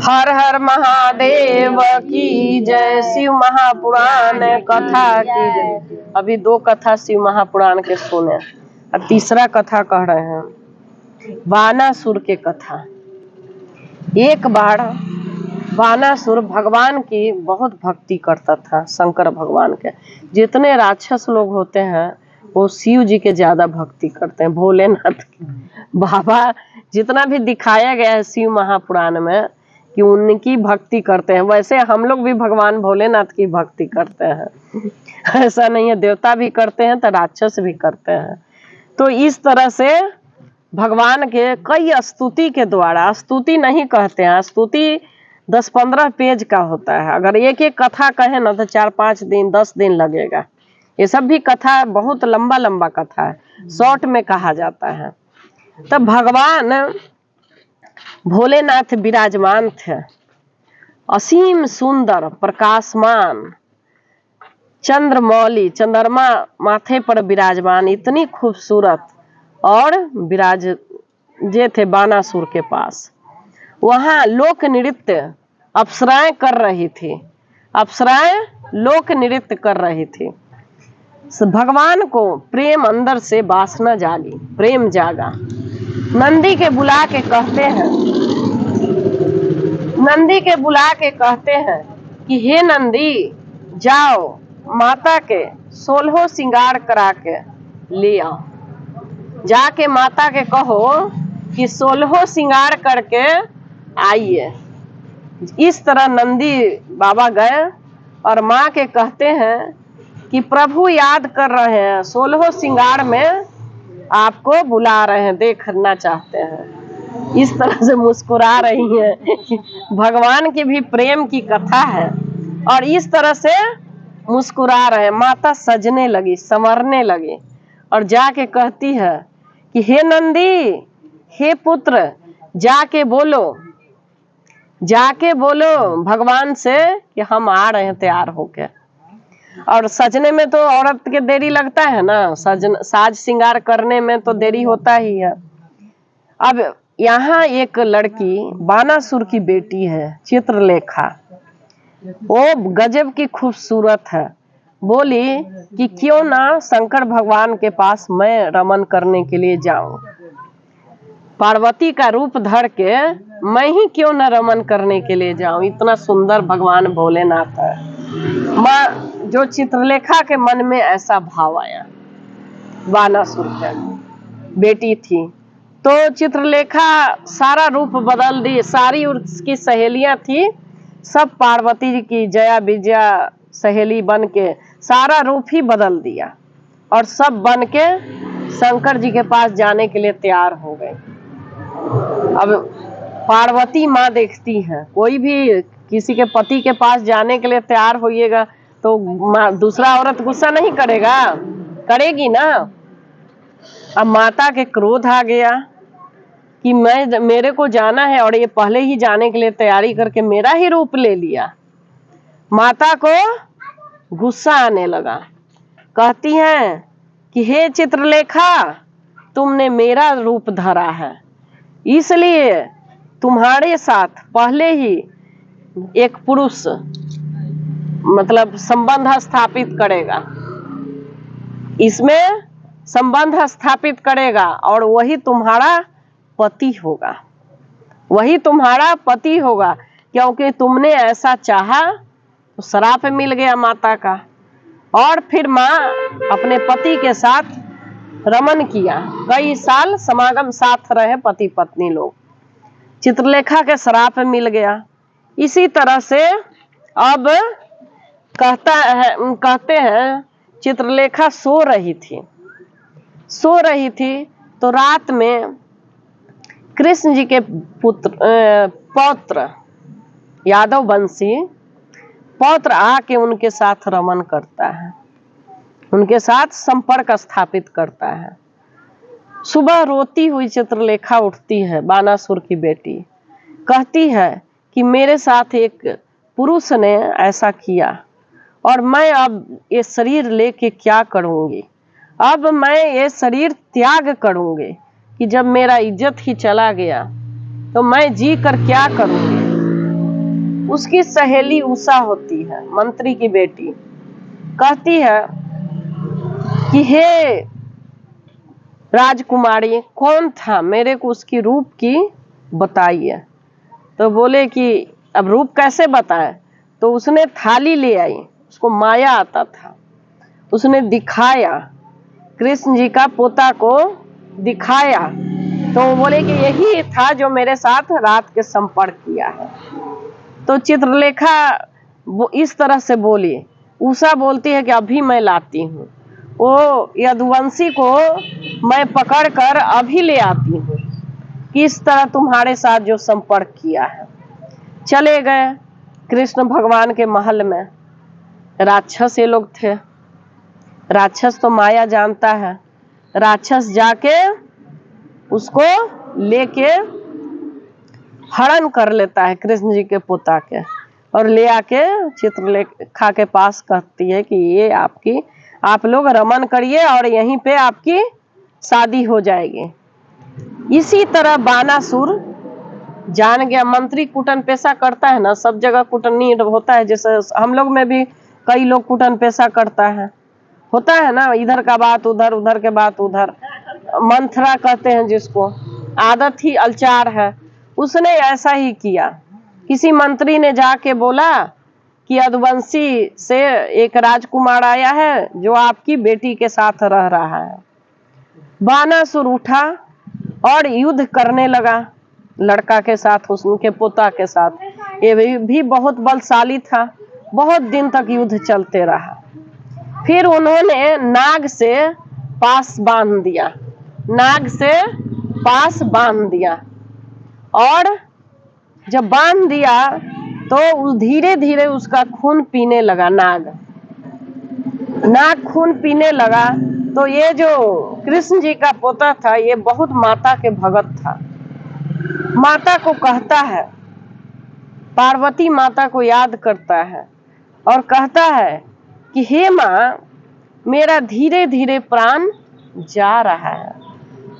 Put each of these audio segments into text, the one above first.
हर हर महादेव की जय। शिव महापुराण कथा की जय। अभी 2 कथा शिव महापुराण के सुने और तीसरा कथा कह रहे हैं बानासुर के कथा। एक बार बानासुर भगवान की बहुत भक्ति करता था। शंकर भगवान के जितने राक्षस लोग होते हैं वो शिव जी के ज्यादा भक्ति करते हैं। भोलेनाथ बाबा जितना भी दिखाया गया है शिव महापुराण में कि उनकी भक्ति करते हैं, वैसे हम लोग भी भगवान भोलेनाथ की भक्ति करते हैं। ऐसा नहीं है, देवता भी करते हैं तो राक्षस भी करते हैं। तो इस तरह से भगवान के कई स्तुति के द्वारा, स्तुति नहीं कहते हैं, स्तुति 10-15 पेज का होता है। अगर एक एक कथा कहे ना तो 4-5 दिन 10 दिन लगेगा। ये सब भी कथा बहुत लंबा लंबा कथा है, शॉर्ट में कहा जाता है। तब भगवान भोलेनाथ विराजमान थे, असीम सुंदर प्रकाशमान चंद्रमौली, चंद्रमा माथे पर विराजमान, इतनी खूबसूरत और विराजे थे बानासुर के पास। वहां लोक नृत्य अप्सराएं कर रही थी, अप्सराएं लोक नृत्य कर रही थी। भगवान को प्रेम अंदर से वासना जागी, प्रेम जागा। नंदी के बुला के कहते हैं, नंदी के बुला के कहते हैं कि हे नंदी जाओ माता के 16 श्रृंगार करा के ले आओ। जाके माता के कहो कि 16 श्रृंगार करके आइए। इस तरह नंदी बाबा गए और माँ के कहते हैं कि प्रभु याद कर रहे हैं, 16 श्रृंगार में आपको बुला रहे हैं, देखना चाहते हैं। इस तरह से मुस्कुरा रही हैं। भगवान की भी प्रेम की कथा है और इस तरह से मुस्कुरा रहे हैं। माता सजने लगी, संवरने लगी और जाके कहती है कि हे नंदी, हे पुत्र, जाके बोलो भगवान से कि हम आ रहे हैं तैयार होके। और सजने में तो औरत के देरी लगता है ना, साज श्रृंगार करने में तो देरी होता ही है। अब यहाँ एक लड़की बानासुर की बेटी है चित्रलेखा, वो गजब की खूबसूरत है। बोली कि क्यों ना शंकर भगवान के पास मैं रमन करने के लिए जाऊं, पार्वती का रूप धर के मैं ही क्यों न रमन करने के लिए जाऊं। इतना सुंदर भगवान भोलेनाथ है। माँ जो चित्रलेखा के मन में ऐसा भाव आया, बानासुर की बेटी थी तो चित्रलेखा सारा रूप बदल दी। सारी उसकी सहेलियां थी, सब पार्वती की जया विजया सहेली बन के सारा रूप ही बदल दिया और सब बन के शंकर जी के पास जाने के लिए तैयार हो गए। अब पार्वती माँ देखती है, कोई भी किसी के पति के पास जाने के लिए तैयार होइएगा तो दूसरा औरत गुस्सा नहीं करेगा, करेगी ना। अब माता के क्रोध आ गया कि मेरे को जाना है और ये पहले ही जाने के लिए तैयारी करके मेरा ही रूप ले लिया। माता को गुस्सा आने लगा, कहती हैं कि हे चित्रलेखा, तुमने मेरा रूप धरा है, इसलिए तुम्हारे साथ पहले ही एक पुरुष मतलब संबंध स्थापित करेगा, इसमें संबंध स्थापित करेगा और वही तुम्हारा पति होगा, वही तुम्हारा पति होगा। क्योंकि तुमने ऐसा चाहा तो श्राप मिल गया माता का। और फिर माँ अपने पति के साथ रमन किया, कई साल समागम साथ रहे पति पत्नी लोग। चित्रलेखा के श्राप मिल गया। इसी तरह से अब कहते हैं चित्रलेखा सो रही थी तो रात में कृष्ण जी के पौत्र यादव वंशी पौत्र आके उनके साथ रमन करता है, उनके साथ संपर्क स्थापित करता है। सुबह रोती हुई चित्रलेखा उठती है, बानासुर की बेटी, कहती है कि मेरे साथ एक पुरुष ने ऐसा किया और मैं अब ये शरीर लेके क्या करूंगी। अब मैं ये शरीर त्याग करूंगी कि जब मेरा इज्जत ही चला गया तो मैं जी कर क्या करूंगी। उसकी सहेली उषा होती है, मंत्री की बेटी, कहती है कि हे राजकुमारी, कौन था, मेरे को उसकी रूप की बताइए। तो बोले कि अब रूप कैसे बताएं। तो उसने थाली ले आई, उसको माया आता था, उसने दिखाया, कृष्ण जी का पोता को दिखाया। तो वो बोले कि यही था जो मेरे साथ रात के संपर्क किया है। तो चित्रलेखा वो इस तरह से बोली। उषा बोलती है कि अभी मैं लाती हूँ, वो यदुवंशी को मैं पकड़ कर अभी ले आती हूँ, किस तरह तुम्हारे साथ जो संपर्क किया है। चले गए कृष्ण भगवान के महल में। राक्षस ये लोग थे, राक्षस तो माया जानता है। राक्षस जाके उसको लेके हरण कर लेता है कृष्ण जी के पोता के, और ले आके चित्रलेखा के पास कहती है कि ये आपकी, आप लोग रमन करिए और यहीं पे आपकी शादी हो जाएगी। इसी तरह बानासुर जान गया। मंत्री कुटन पेशा करता है ना, सब जगह कुटनी होता है, जैसे हम लोग में भी कई लोग कुटन पेशा करता है, होता है ना, इधर का बात उधर, उधर के बात उधर, मंथरा कहते हैं जिसको, आदत ही अलचार है। उसने ऐसा ही किया। किसी मंत्री ने जाके बोला कि यदुवंशी से एक राजकुमार आया है जो आपकी बेटी के साथ रह रहा है। बानासुर उठा और युद्ध करने लगा लड़का के साथ, उसके पोता के साथ। ये भी बहुत बलशाली था, बहुत दिन तक युद्ध चलते रहा। फिर उन्होंने नाग से पास बांध दिया, नाग से पास बांध दिया, और जब बांध दिया तो धीरे धीरे उसका खून पीने लगा। नाग खून पीने लगा। तो ये जो कृष्ण जी का पोता था, ये बहुत माता के भगत था। माता को कहता है, पार्वती माता को याद करता है और कहता है कि हे माँ, मेरा धीरे धीरे प्राण जा रहा है,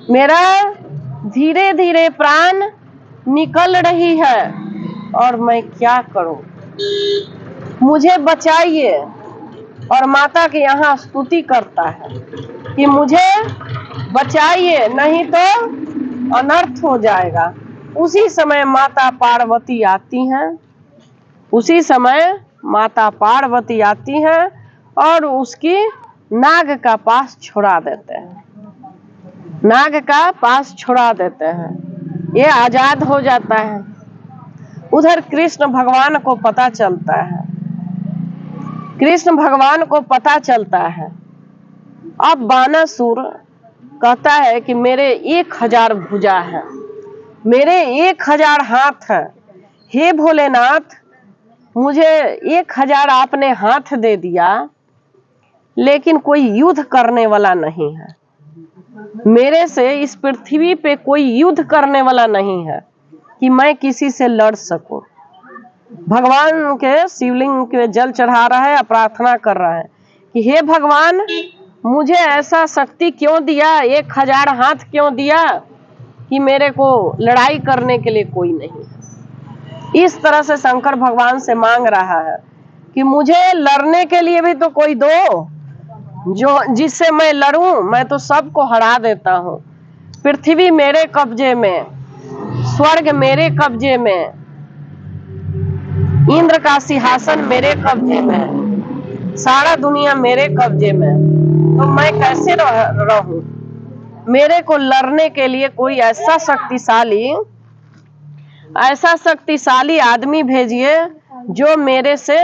मेरा धीरे धीरे प्राण निकल रही है, और मैं क्या करूं, मुझे बचाइए। और माता के यहाँ स्तुति करता है कि मुझे बचाइए, नहीं तो अनर्थ हो जाएगा। उसी समय माता पार्वती आती हैं, उसी समय माता पार्वती आती हैं और उसकी नाग का पास छुड़ा देते हैं, नाग का पास छुड़ा देते हैं, ये आजाद हो जाता है। उधर कृष्ण भगवान को पता चलता है, कृष्ण भगवान को पता चलता है। अब बानासुर कहता है कि मेरे 1000 भुजा है, मेरे 1000 हाथ है, हे भोलेनाथ, मुझे 1000 आपने हाथ दे दिया, लेकिन कोई युद्ध करने वाला नहीं है, मेरे से इस पृथ्वी पे कोई युद्ध करने वाला नहीं है कि मैं किसी से लड़ सकूं। भगवान के शिवलिंग के जल चढ़ा रहा है, प्रार्थना कर रहा है कि हे भगवान, मुझे ऐसा शक्ति क्यों दिया, 1000 हाथ क्यों दिया कि मेरे को लड़ाई करने के लिए कोई नहीं। इस तरह से शंकर भगवान से मांग रहा है कि मुझे लड़ने के लिए भी तो कोई दो, जो जिससे मैं लड़ूं। मैं तो सबको हरा देता हूँ, पृथ्वी मेरे कब्जे में, स्वर्ग मेरे कब्जे में, इंद्र का सिंहासन मेरे कब्जे में, सारा दुनिया मेरे कब्जे में, तो मैं कैसे रहूं। मेरे को लड़ने के लिए कोई ऐसा शक्तिशाली आदमी भेजिए जो मेरे से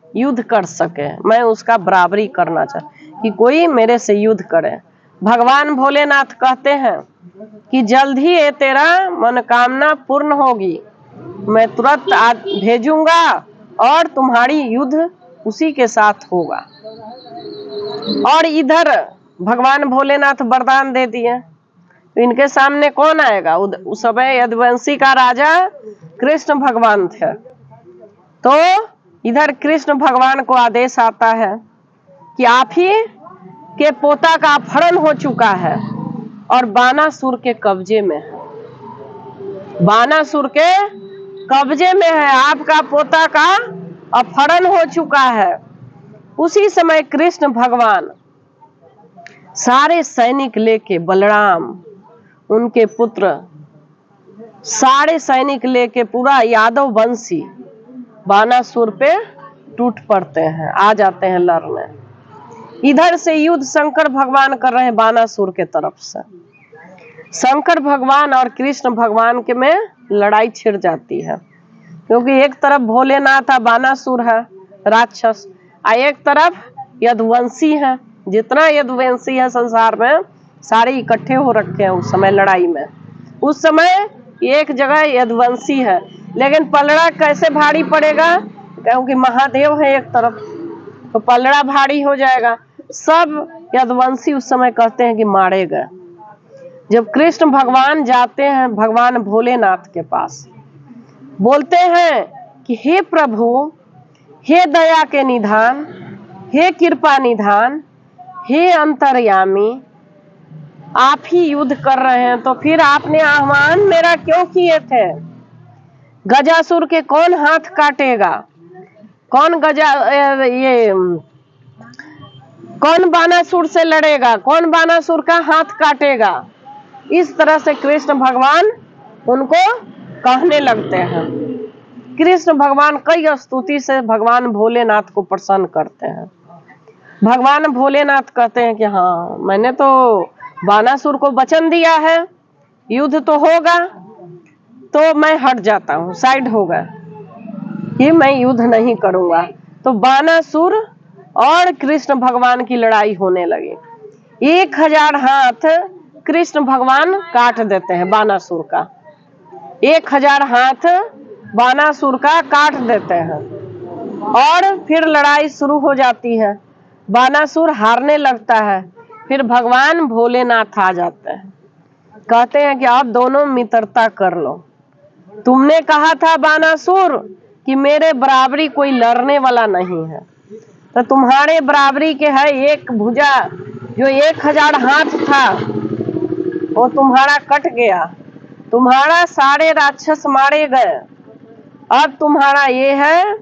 युद्ध कर सके, मैं उसका बराबरी करना चाहता कि कोई मेरे से युद्ध करे। भगवान भोलेनाथ कहते हैं कि जल्द ही ये तेरा मनोकामना पूर्ण होगी, मैं तुरंत भेजूंगा और तुम्हारी युद्ध उसी के साथ होगा। और इधर भगवान भोलेनाथ वरदान दे दिए, तो इनके सामने कौन आएगा। उस समय यदुवंशी का राजा कृष्ण भगवान थे। तो इधर कृष्ण भगवान को आदेश आता है कि आप ही के पोता का अपहरण हो चुका है और बानासुर के कब्जे में है, बानासुर के कब्जे में है, आपका पोता का अपहरण हो चुका है। उसी समय कृष्ण भगवान सारे सैनिक लेके, बलराम उनके पुत्र सारे सैनिक लेके पूरा यादव वंशी बानासुर पे टूट पड़ते हैं, आ जाते हैं लड़ने। इधर से युद्ध शंकर भगवान कर रहे हैं बानासुर के तरफ से। शंकर भगवान और कृष्ण भगवान के में लड़ाई छिड़ जाती है, क्योंकि एक तरफ भोलेनाथ बानासुर है राक्षस, और एक तरफ यदुवंशी है। जितना यदुवंशी है संसार में सारे इकट्ठे हो रखे हैं उस समय लड़ाई में। उस समय एक जगह यदुवंशी है, लेकिन पलड़ा कैसे भारी पड़ेगा, क्योंकि महादेव है एक तरफ, तो पलड़ा भारी हो जाएगा। सब यदुवंशी उस समय कहते हैं कि मारे गए। जब कृष्ण भगवान जाते हैं भगवान भोलेनाथ के पास, बोलते हैं कि हे प्रभु, हे दया के निधान, हे कृपा निधान, हे अंतर्यामी, आप ही युद्ध कर रहे हैं, तो फिर आपने आह्वान मेरा क्यों किए थे? गजासुर के कौन हाथ काटेगा? कौन कौन बानासुर से लड़ेगा? कौन बानासुर का हाथ काटेगा? इस तरह से कृष्ण भगवान उनको कहने लगते हैं। कृष्ण भगवान कई स्तुति से भगवान भोलेनाथ को प्रसन्न करते हैं। भगवान भोलेनाथ कहते हैं कि हाँ, मैंने तो बानासुर को वचन दिया है, युद्ध तो होगा, तो मैं हट जाता हूँ, साइड हो गया, ये मैं युद्ध नहीं करूंगा। तो बानासुर और कृष्ण भगवान की लड़ाई होने लगी। 1000 हाथ कृष्ण भगवान काट देते हैं बानासुर का, 1000 हाथ बानासुर का काट देते हैं, और फिर लड़ाई शुरू हो जाती है। बानासुर हारने लगता है। फिर भगवान भोलेनाथ आ जाते हैं, कहते हैं कि आप दोनों मित्रता कर लो। तुमने कहा था बानासुर कि मेरे बराबरी कोई लड़ने वाला नहीं है, तो तुम्हारे बराबरी के है एक भुजा, जो 1000 हाथ था वो तुम्हारा कट गया, तुम्हारा सारे राक्षस मारे गए। अब तुम्हारा ये है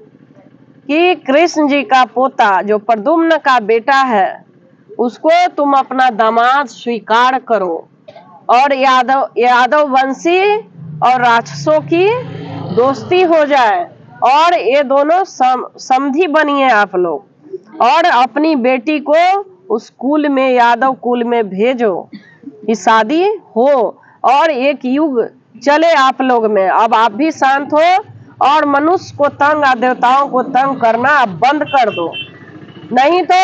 कि कृष्ण जी का पोता जो प्रद्युम्न का बेटा है, उसको तुम अपना दामाद स्वीकार करो, और यादव वंशी और राक्षसों की दोस्ती हो जाए, और ये दोनों समधी बनिए आप लोग, और अपनी बेटी को उस कुल में, यादव कुल में भेजो कि शादी हो, और एक युग चले आप लोग में। अब आप भी शांत हो, और मनुष्य को तंग और देवताओं को तंग करना आप बंद कर दो, नहीं तो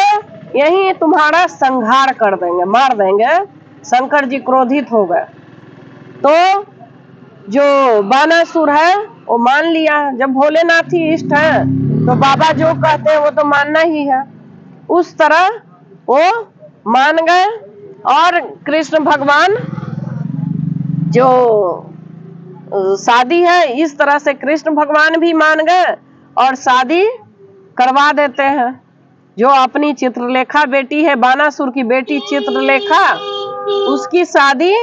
यही तुम्हारा संहार कर देंगे, मार देंगे। शंकर जी क्रोधित हो गए। तो जो बानासुर है वो मान लिया, जब भोलेनाथ ही इष्ट है तो बाबा जो कहते हैं वो तो मानना ही है। उस तरह वो मान गए, और कृष्ण भगवान जो शादी है, इस तरह से कृष्ण भगवान भी मान गए और शादी करवा देते हैं। जो अपनी चित्रलेखा बेटी है, बानासुर की बेटी चित्रलेखा, उसकी शादी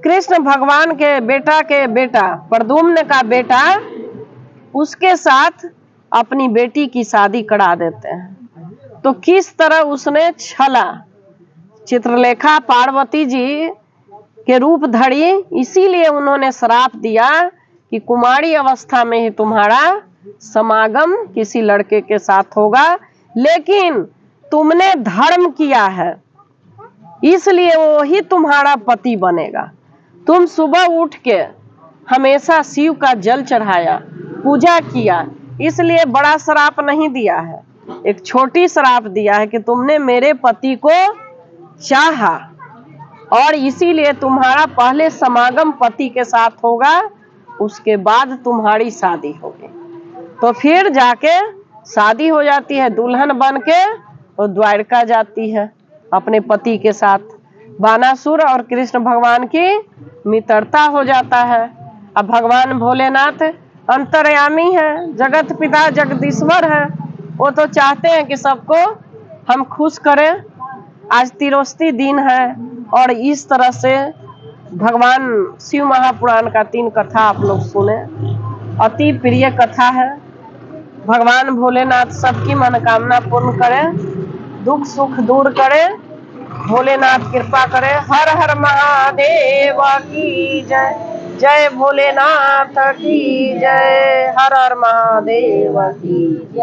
कृष्ण भगवान के बेटा प्रद्युम्न का बेटा, उसके साथ अपनी बेटी की शादी करा देते हैं। तो किस तरह उसने छला, चित्रलेखा पार्वती जी के रूप धड़ी, इसीलिए उन्होंने श्राप दिया कि कुमारी अवस्था में ही तुम्हारा समागम किसी लड़के के साथ होगा, लेकिन तुमने धर्म किया है इसलिए वो ही तुम्हारा पति बनेगा। तुम सुबह उठ के हमेशा शिव का जल चढ़ाया, पूजा किया, इसलिए बड़ा श्राप नहीं दिया है, एक छोटी श्राप दिया है कि तुमने मेरे पति को चाहा, और इसीलिए तुम्हारा पहले समागम पति के साथ होगा, उसके बाद तुम्हारी शादी होगी। तो फिर जाके शादी हो जाती है, दुल्हन बन के और द्वारका जाती है अपने पति के साथ। बानासुर और कृष्ण भगवान की मित्रता हो जाता है। अब भगवान भोलेनाथ अंतर्यामी है, जगत पिता जगदीश्वर है, वो तो चाहते हैं कि सबको हम खुश करें। आज तिरोस्ती दिन है, और इस तरह से भगवान शिव महापुराण का 3 कथा आप लोग सुने। अति प्रिय कथा है। भगवान भोलेनाथ सबकी मनोकामना पूर्ण करे, दुख सुख दूर करे, भोलेनाथ कृपा करे। हर हर महादेव की जय, जय भोलेनाथ की जय, हर हर महादेव की जय।